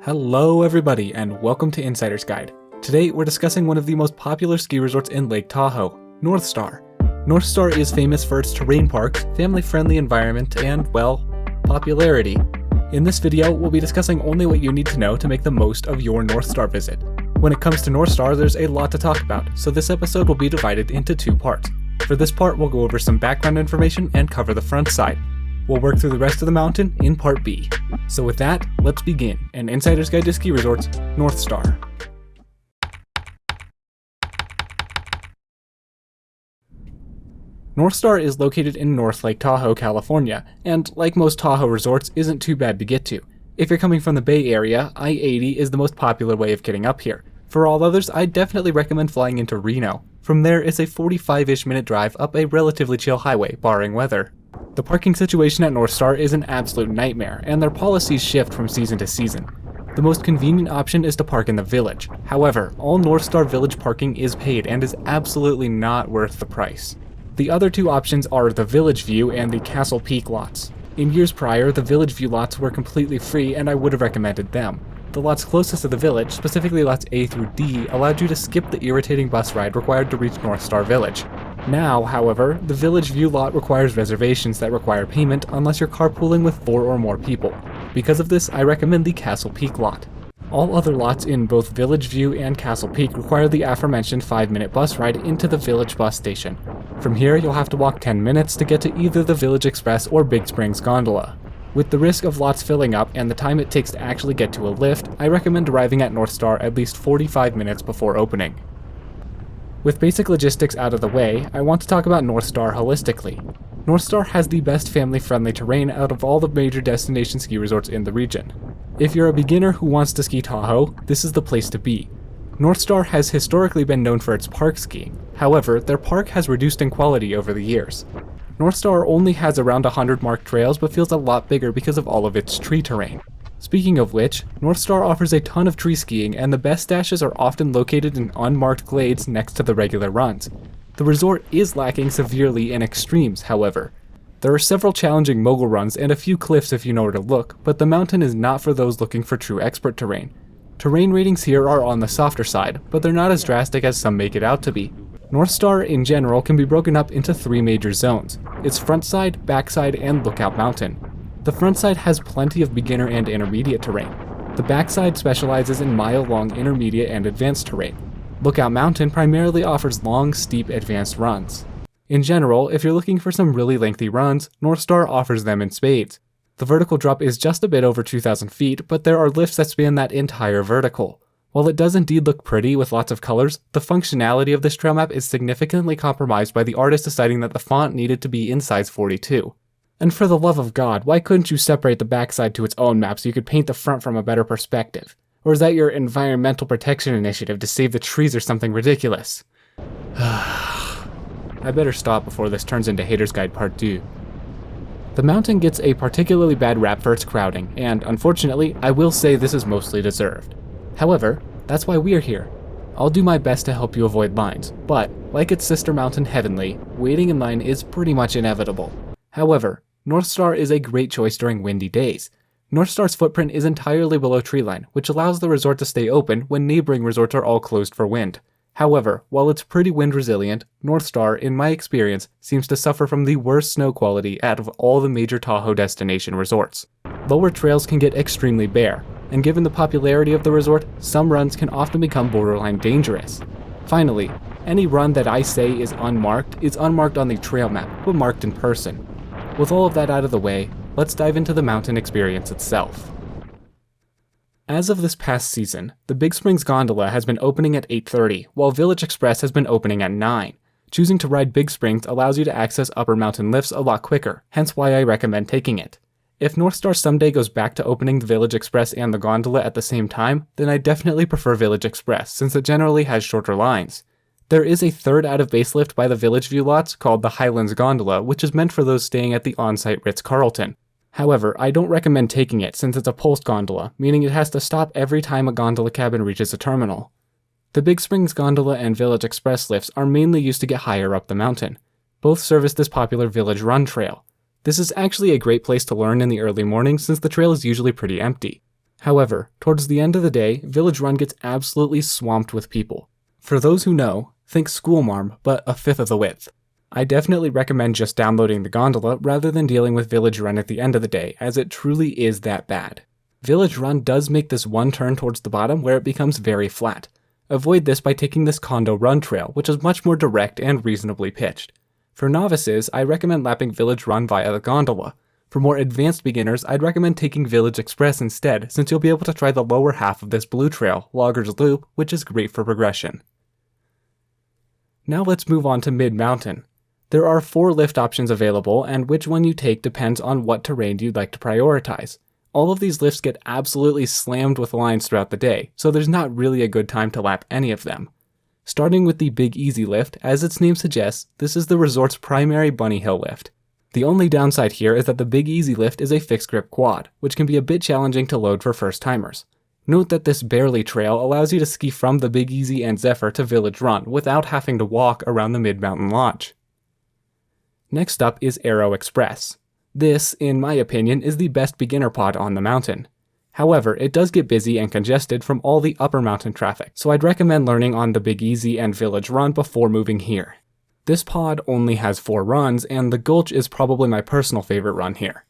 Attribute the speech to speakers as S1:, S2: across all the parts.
S1: Hello everybody and welcome to Insider's Guide. Today we're discussing one of the most popular ski resorts in Lake Tahoe, Northstar. Northstar is famous for its terrain parks, family-friendly environment, and, well, popularity. In this video, we'll be discussing only what you need to know to make the most of your Northstar visit. When it comes to Northstar, there's a lot to talk about, so this episode will be divided into two parts. For this part, we'll go over some background information and cover the front side. We'll work through the rest of the mountain in part B. So with that, let's begin. An Insider's Guide to Ski Resorts, Northstar. Northstar is located in North Lake Tahoe, California, and like most Tahoe resorts, isn't too bad to get to. If you're coming from the Bay Area, I-80 is the most popular way of getting up here. For all others, I definitely recommend flying into Reno. From there, it's a 45-ish minute drive up a relatively chill highway, barring weather. The parking situation at Northstar is an absolute nightmare, and their policies shift from season to season. The most convenient option is to park in the village. However, all Northstar Village parking is paid and is absolutely not worth the price. The other two options are the Village View and the Castle Peak lots. In years prior, the Village View lots were completely free and I would have recommended them. The lots closest to the village, specifically lots A through D, allowed you to skip the irritating bus ride required to reach Northstar Village. Now, however, the Village View lot requires reservations that require payment unless you're carpooling with 4 or more people. Because of this, I recommend the Castle Peak lot. All other lots in both Village View and Castle Peak require the aforementioned 5-minute bus ride into the village bus station. From here, you'll have to walk 10 minutes to get to either the Village Express or Big Springs gondola. With the risk of lots filling up and the time it takes to actually get to a lift, I recommend arriving at Northstar at least 45 minutes before opening. With basic logistics out of the way, I want to talk about Northstar holistically. Northstar has the best family-friendly terrain out of all the major destination ski resorts in the region. If you're a beginner who wants to ski Tahoe, this is the place to be. Northstar has historically been known for its park skiing. However, their park has reduced in quality over the years. Northstar only has around 100 marked trails but feels a lot bigger because of all of its tree terrain. Speaking of which, Northstar offers a ton of tree skiing and the best dashes are often located in unmarked glades next to the regular runs. The resort is lacking severely in extremes, however. There are several challenging mogul runs and a few cliffs if you know where to look, but the mountain is not for those looking for true expert terrain. Terrain ratings here are on the softer side, but they're not as drastic as some make it out to be. Northstar in general can be broken up into 3 major zones: its front side, back side, and Lookout Mountain. The front side has plenty of beginner and intermediate terrain. The back side specializes in mile-long intermediate and advanced terrain. Lookout Mountain primarily offers long, steep, advanced runs. In general, if you're looking for some really lengthy runs, Northstar offers them in spades. The vertical drop is just a bit over 2,000 feet, but there are lifts that span that entire vertical. While it does indeed look pretty with lots of colors, the functionality of this trail map is significantly compromised by the artist deciding that the font needed to be in size 42. And for the love of God, why couldn't you separate the backside to its own map so you could paint the front from a better perspective? Or is that your environmental protection initiative to save the trees or something ridiculous? I better stop before this turns into Hater's Guide Part 2. The mountain gets a particularly bad rap for its crowding, and unfortunately, I will say this is mostly deserved. However, that's why we're here. I'll do my best to help you avoid lines, but, like its sister mountain Heavenly, waiting in line is pretty much inevitable. However, Northstar is a great choice during windy days. Northstar's footprint is entirely below treeline, which allows the resort to stay open when neighboring resorts are all closed for wind. However, while it's pretty wind resilient, Northstar, in my experience, seems to suffer from the worst snow quality out of all the major Tahoe destination resorts. Lower trails can get extremely bare, and given the popularity of the resort, some runs can often become borderline dangerous. Finally, any run that I say is unmarked on the trail map, but marked in person. With all of that out of the way, let's dive into the mountain experience itself. As of this past season, the Big Springs gondola has been opening at 8:30, while Village Express has been opening at 9. Choosing to ride Big Springs allows you to access upper mountain lifts a lot quicker, hence why I recommend taking it. If Northstar someday goes back to opening the Village Express and the gondola at the same time, then I definitely prefer Village Express since it generally has shorter lines. There is a third out-of-base lift by the Village View lots called the Highlands Gondola, which is meant for those staying at the on-site Ritz-Carlton. However, I don't recommend taking it since it's a pulsed gondola, meaning it has to stop every time a gondola cabin reaches a terminal. The Big Springs Gondola and Village Express lifts are mainly used to get higher up the mountain. Both service this popular Village Run trail. This is actually a great place to learn in the early morning since the trail is usually pretty empty. However, towards the end of the day, Village Run gets absolutely swamped with people. For those who know, think School Marm, but a fifth of the width. I definitely recommend just downloading the gondola rather than dealing with Village Run at the end of the day, as it truly is that bad. Village Run does make this one turn towards the bottom where it becomes very flat. Avoid this by taking this Condo Run trail, which is much more direct and reasonably pitched. For novices, I recommend lapping Village Run via the gondola. For more advanced beginners, I'd recommend taking Village Express instead, since you'll be able to try the lower half of this blue trail, Loggers Loop, which is great for progression. Now let's move on to Mid-Mountain. There are 4 lift options available, and which one you take depends on what terrain you'd like to prioritize. All of these lifts get absolutely slammed with lines throughout the day, so there's not really a good time to lap any of them. Starting with the Big Easy lift, as its name suggests, this is the resort's primary bunny hill lift. The only downside here is that the Big Easy lift is a fixed grip quad, which can be a bit challenging to load for first timers. Note that this Barely trail allows you to ski from the Big Easy and Zephyr to Village Run without having to walk around the Mid-Mountain Lodge. Next up is Aero Express. This, in my opinion, is the best beginner pod on the mountain. However, it does get busy and congested from all the upper mountain traffic, so I'd recommend learning on the Big Easy and Village Run before moving here. This pod only has 4 runs, and the Gulch is probably my personal favorite run here.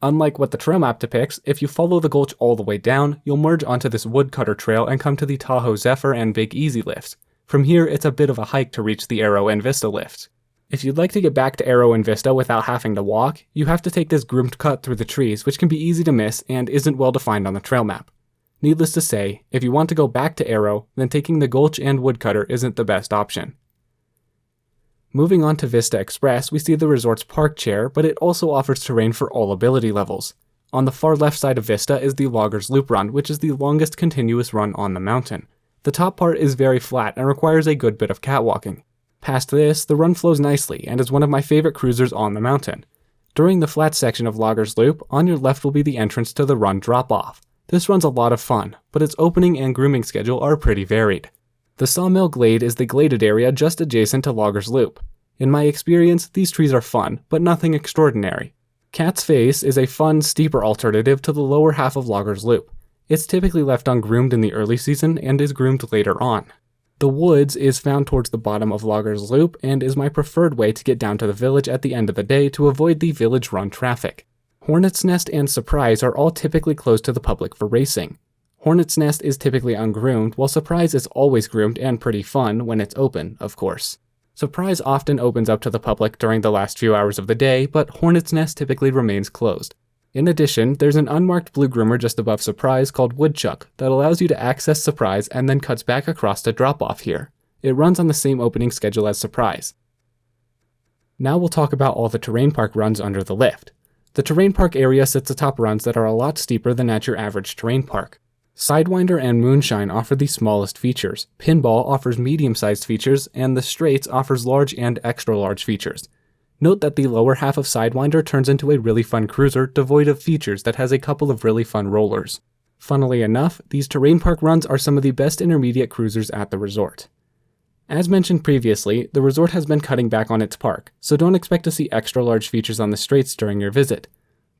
S1: Unlike what the trail map depicts, if you follow the Gulch all the way down, you'll merge onto this Woodcutter trail and come to the Tahoe Zephyr and Big Easy lifts. From here, it's a bit of a hike to reach the Arrow and Vista lifts. If you'd like to get back to Arrow and Vista without having to walk, you have to take this groomed cut through the trees, which can be easy to miss and isn't well defined on the trail map. Needless to say, if you want to go back to Arrow, then taking the Gulch and Woodcutter isn't the best option. Moving on to Vista Express, we see the resort's park chair, but it also offers terrain for all ability levels. On the far left side of Vista is the Loggers Loop Run, which is the longest continuous run on the mountain. The top part is very flat and requires a good bit of catwalking. Past this, the run flows nicely and is one of my favorite cruisers on the mountain. During the flat section of Loggers Loop, on your left will be the entrance to the run drop-off. This run's a lot of fun, but its opening and grooming schedule are pretty varied. The Sawmill Glade is the gladed area just adjacent to Loggers Loop. In my experience, these trees are fun, but nothing extraordinary. Cat's Face is a fun, steeper alternative to the lower half of Loggers Loop. It's typically left ungroomed in the early season and is groomed later on. The Woods is found towards the bottom of Loggers Loop and is my preferred way to get down to the village at the end of the day to avoid the Village Run traffic. Hornet's Nest and Surprise are all typically closed to the public for racing. Hornet's Nest is typically ungroomed, while Surprise is always groomed and pretty fun when it's open, of course. Surprise often opens up to the public during the last few hours of the day, but Hornet's Nest typically remains closed. In addition, there's an unmarked blue groomer just above Surprise called Woodchuck that allows you to access Surprise and then cuts back across to drop-off here. It runs on the same opening schedule as Surprise. Now we'll talk about all the terrain park runs under the lift. The terrain park area sits atop runs that are a lot steeper than at your average terrain park. Sidewinder and Moonshine offer the smallest features, Pinball offers medium-sized features, and the Straits offers large and extra-large features. Note that the lower half of Sidewinder turns into a really fun cruiser devoid of features that has a couple of really fun rollers. Funnily enough, these terrain park runs are some of the best intermediate cruisers at the resort. As mentioned previously, the resort has been cutting back on its park, so don't expect to see extra-large features on the Straits during your visit.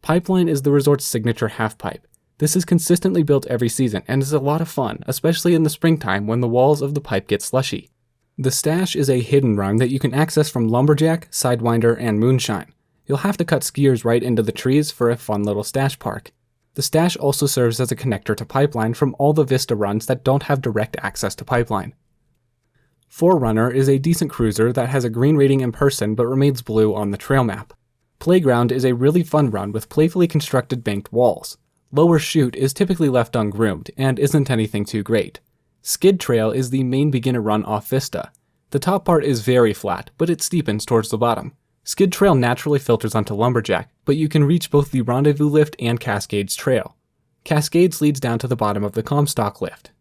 S1: Pipeline is the resort's signature half-pipe. This is consistently built every season and is a lot of fun, especially in the springtime when the walls of the pipe get slushy. The Stash is a hidden run that you can access from Lumberjack, Sidewinder, and Moonshine. You'll have to cut skiers right into the trees for a fun little stash park. The Stash also serves as a connector to Pipeline from all the Vista runs that don't have direct access to Pipeline. Forerunner is a decent cruiser that has a green rating in person but remains blue on the trail map. Playground is a really fun run with playfully constructed banked walls. Lower Chute is typically left ungroomed and isn't anything too great. Skid Trail is the main beginner run off Vista. The top part is very flat, but it steepens towards the bottom. Skid Trail naturally filters onto Lumberjack, but you can reach both the Rendezvous Lift and Cascades Trail. Cascades leads down to the bottom of the Comstock Lift.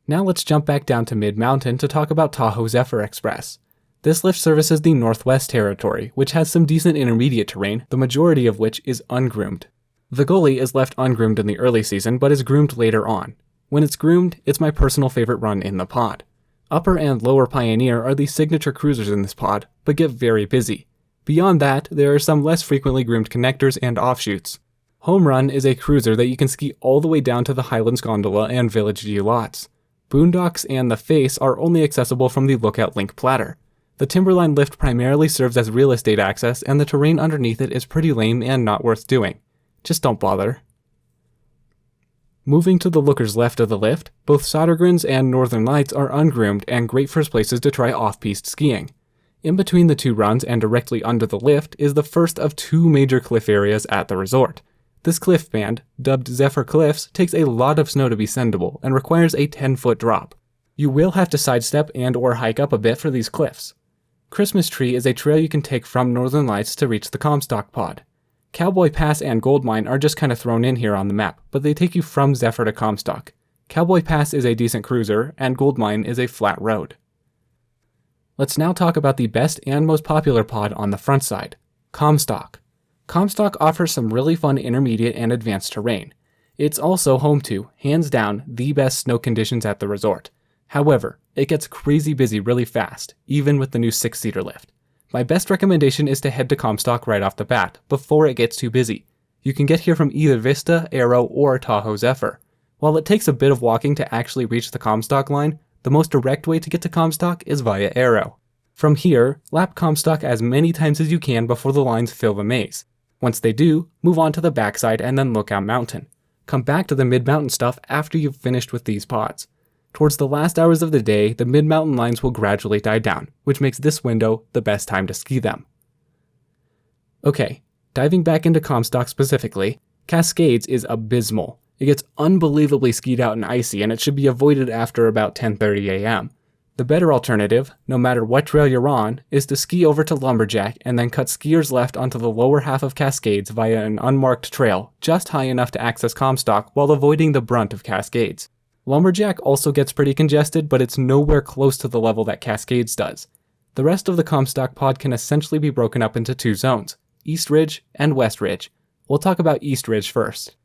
S1: Now let's jump back down to Mid-Mountain to talk about Tahoe Zephyr Express. This lift services the Northwest Territory, which has some decent intermediate terrain, the majority of which is ungroomed. The Gully is left ungroomed in the early season, but is groomed later on. When it's groomed, it's my personal favorite run in the pod. Upper and Lower Pioneer are the signature cruisers in this pod, but get very busy. Beyond that, there are some less frequently groomed connectors and offshoots. Home Run is a cruiser that you can ski all the way down to the Highlands Gondola and Village View lots. Boondocks and the Face are only accessible from the Lookout Link platter. The Timberline lift primarily serves as real estate access, and the terrain underneath it is pretty lame and not worth doing. Just don't bother. Moving to the lookers left of the lift, both Sodergrens and Northern Lights are ungroomed and great first places to try off-piste skiing. In between the two runs and directly under the lift is the first of two major cliff areas at the resort. This cliff band, dubbed Zephyr Cliffs, takes a lot of snow to be sendable and requires a 10-foot drop. You will have to sidestep and or hike up a bit for these cliffs. Christmas Tree is a trail you can take from Northern Lights to reach the Comstock pod. Cowboy Pass and Gold Mine are just kind of thrown in here on the map, but they take you from Zephyr to Comstock. Cowboy Pass is a decent cruiser, and Gold Mine is a flat road. Let's now talk about the best and most popular pod on the front side, Comstock. Comstock offers some really fun intermediate and advanced terrain. It's also home to, hands down, the best snow conditions at the resort. However, it gets crazy busy really fast, even with the new 6-seater lift. My best recommendation is to head to Comstock right off the bat, before it gets too busy. You can get here from either Vista, Arrow, or Tahoe Zephyr. While it takes a bit of walking to actually reach the Comstock line, the most direct way to get to Comstock is via Arrow. From here, lap Comstock as many times as you can before the lines fill the maze. Once they do, move on to the backside and then Lookout Mountain. Come back to the mid-mountain stuff after you've finished with these pods. Towards the last hours of the day, the mid-mountain lines will gradually die down, which makes this window the best time to ski them. Okay, diving back into Comstock specifically, Cascades is abysmal. It gets unbelievably skied out and icy, and it should be avoided after about 10:30 a.m. The better alternative, no matter what trail you're on, is to ski over to Lumberjack and then cut skiers left onto the lower half of Cascades via an unmarked trail, just high enough to access Comstock while avoiding the brunt of Cascades. Lumberjack also gets pretty congested, but it's nowhere close to the level that Cascades does. The rest of the Comstock pod can essentially be broken up into two zones, East Ridge and West Ridge. We'll talk about East Ridge first.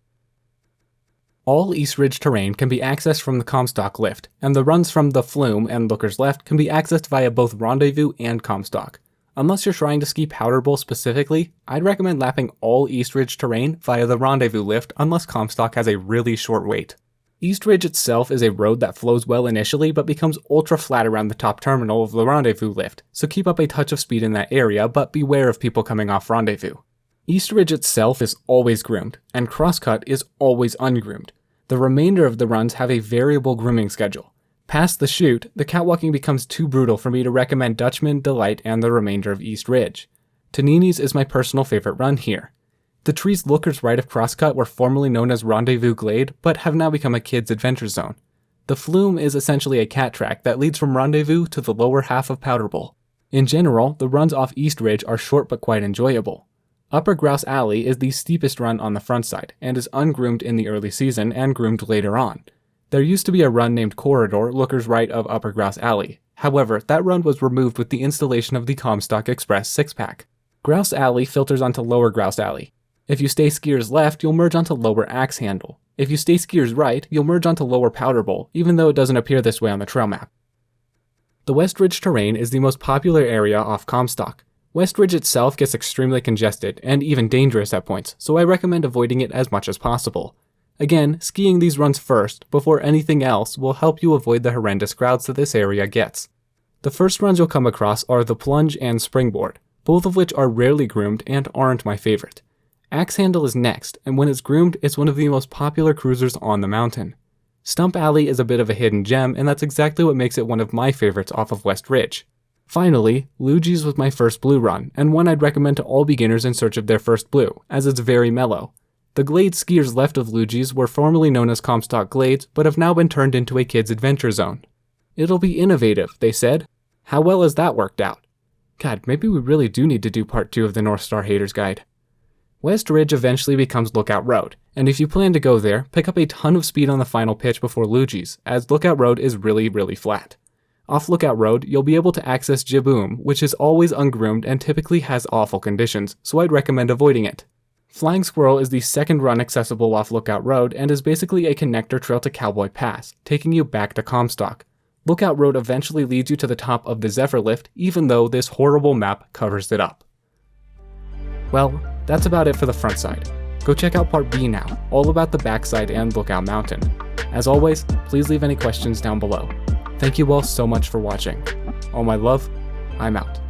S1: All East Ridge terrain can be accessed from the Comstock lift, and the runs from the Flume and Lookers Left can be accessed via both Rendezvous and Comstock. Unless you're trying to ski Powder Bowl specifically, I'd recommend lapping all East Ridge terrain via the Rendezvous lift unless Comstock has a really short wait. East Ridge itself is a road that flows well initially but becomes ultra flat around the top terminal of the Rendezvous lift, so keep up a touch of speed in that area but beware of people coming off Rendezvous. East Ridge itself is always groomed, and Crosscut is always ungroomed. The remainder of the runs have a variable grooming schedule. Past the chute, the catwalking becomes too brutal for me to recommend Dutchman, Delight, and the remainder of East Ridge. Tonini's is my personal favorite run here. The trees Lookers right of Crosscut were formerly known as Rendezvous Glade, but have now become a kids' adventure zone. The Flume is essentially a cat track that leads from Rendezvous to the lower half of Powder Bowl. In general, the runs off East Ridge are short but quite enjoyable. Upper Grouse Alley is the steepest run on the front side, and is ungroomed in the early season and groomed later on. There used to be a run named Corridor, Lookers right of Upper Grouse Alley. However, that run was removed with the installation of the Comstock Express 6-pack. Grouse Alley filters onto Lower Grouse Alley. If you stay skiers left, you'll merge onto Lower Axe Handle. If you stay skiers right, you'll merge onto Lower Powder Bowl, even though it doesn't appear this way on the trail map. The West Ridge terrain is the most popular area off Comstock. West Ridge itself gets extremely congested, and even dangerous at points, so I recommend avoiding it as much as possible. Again, skiing these runs first, before anything else, will help you avoid the horrendous crowds that this area gets. The first runs you'll come across are the Plunge and Springboard, both of which are rarely groomed and aren't my favorite. Axe Handle is next, and when it's groomed, it's one of the most popular cruisers on the mountain. Stump Alley is a bit of a hidden gem, and that's exactly what makes it one of my favorites off of West Ridge. Finally, Luigi's was my first blue run, and one I'd recommend to all beginners in search of their first blue, as it's very mellow. The Glades skiers left of Luigi's were formerly known as Comstock Glades, but have now been turned into a kids' adventure zone. It'll be innovative, they said. How well has that worked out? God, maybe we really do need to do part 2 of the Northstar Haters Guide. West Ridge eventually becomes Lookout Road, and if you plan to go there, pick up a ton of speed on the final pitch before Luigi's, as Lookout Road is really flat. Off Lookout Road, you'll be able to access Jiboom, which is always ungroomed and typically has awful conditions, so I'd recommend avoiding it. Flying Squirrel is the second run accessible off Lookout Road and is basically a connector trail to Cowboy Pass, taking you back to Comstock. Lookout Road eventually leads you to the top of the Zephyr lift, even though this horrible map covers it up. Well, that's about it for the front side. Go check out part B now, all about the backside and Lookout Mountain. As always, please leave any questions down below. Thank you all so much for watching. All my love, I'm out.